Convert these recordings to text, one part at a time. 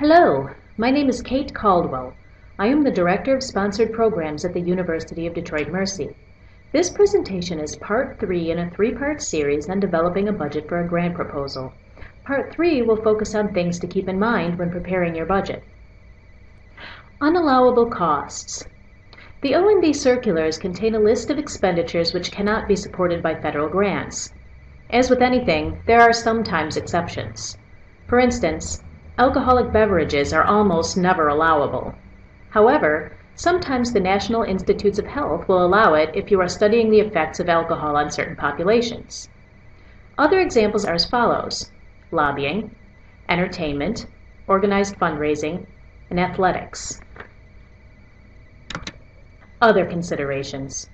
Hello, my name is Kate Caldwell. I am the Director of Sponsored Programs at the University of Detroit Mercy. This presentation is Part 3 in a three-part series on developing a budget for a grant proposal. Part 3 will focus on things to keep in mind when preparing your budget. Unallowable costs. The OMB circulars contain a list of expenditures which cannot be supported by federal grants. As with anything, there are sometimes exceptions. For instance, alcoholic beverages are almost never allowable. However, sometimes the National Institutes of Health will allow it if you are studying the effects of alcohol on certain populations. Other examples are as follows: lobbying, entertainment, organized fundraising, and athletics. Other considerations.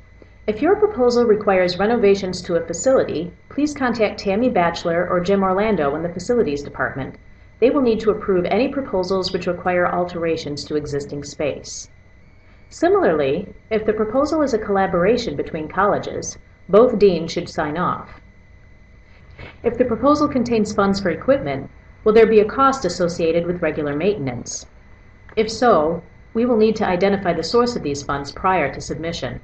If your proposal requires renovations to a facility, please contact Tammy Batchelor or Jim Orlando in the Facilities Department. They will need to approve any proposals which require alterations to existing space. Similarly, if the proposal is a collaboration between colleges, both deans should sign off. If the proposal contains funds for equipment, will there be a cost associated with regular maintenance? If so, we will need to identify the source of these funds prior to submission.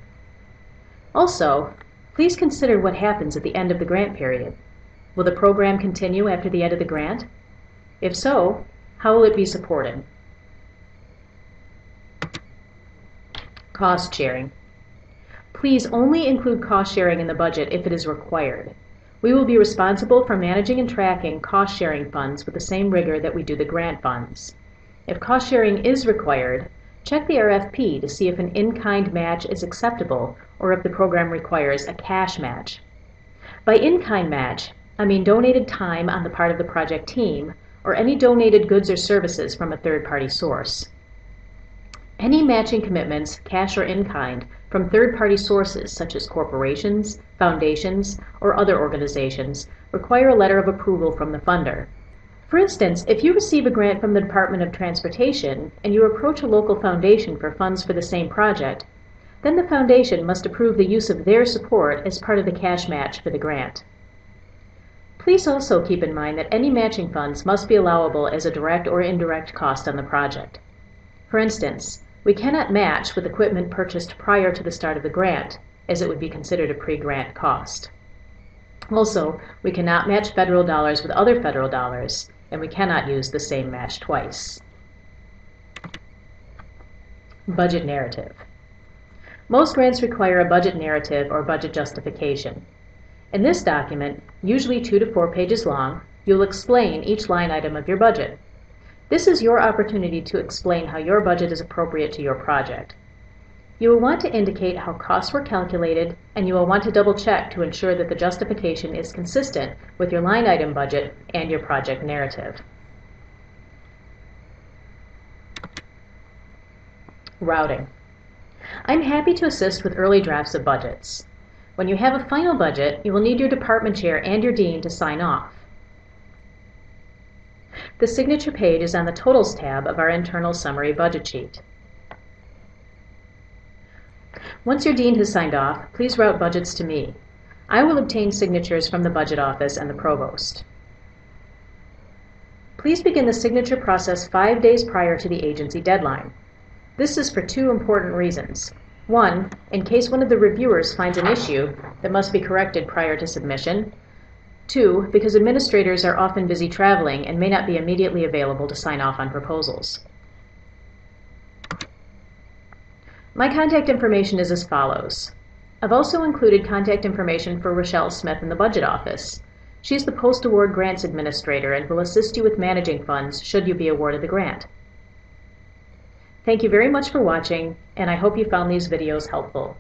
Also, please consider what happens at the end of the grant period. Will the program continue after the end of the grant? If so, how will it be supported? Cost sharing. Please only include cost sharing in the budget if it is required. We will be responsible for managing and tracking cost sharing funds with the same rigor that we do the grant funds. If cost sharing is required, check the RFP to see if an in-kind match is acceptable or if the program requires a cash match. By in-kind match, I mean donated time on the part of the project team or any donated goods or services from a third-party source. Any matching commitments, cash or in-kind, from third-party sources such as corporations, foundations, or other organizations require a letter of approval from the funder. For instance, if you receive a grant from the Department of Transportation and you approach a local foundation for funds for the same project, then the foundation must approve the use of their support as part of the cash match for the grant. Please also keep in mind that any matching funds must be allowable as a direct or indirect cost on the project. For instance, we cannot match with equipment purchased prior to the start of the grant, as it would be considered a pre-grant cost. Also, we cannot match federal dollars with other federal dollars, and we cannot use the same match twice. Budget narrative. Most grants require a budget narrative or budget justification. In this document, usually 2 to 4 pages long, you'll explain each line item of your budget. This is your opportunity to explain how your budget is appropriate to your project. You will want to indicate how costs were calculated, and you will want to double-check to ensure that the justification is consistent with your line item budget and your project narrative. Routing. I'm happy to assist with early drafts of budgets. When you have a final budget, you will need your department chair and your dean to sign off. The signature page is on the Totals tab of our internal summary budget sheet. Once your dean has signed off, please route budgets to me. I will obtain signatures from the budget office and the provost. Please begin the signature process 5 days prior to the agency deadline. This is for 2 important reasons. 1, in case one of the reviewers finds an issue that must be corrected prior to submission. 2, because administrators are often busy traveling and may not be immediately available to sign off on proposals. My contact information is as follows. I've also included contact information for Rochelle Smith in the budget office. She's the post-award grants administrator and will assist you with managing funds should you be awarded the grant. Thank you very much for watching, and I hope you found these videos helpful.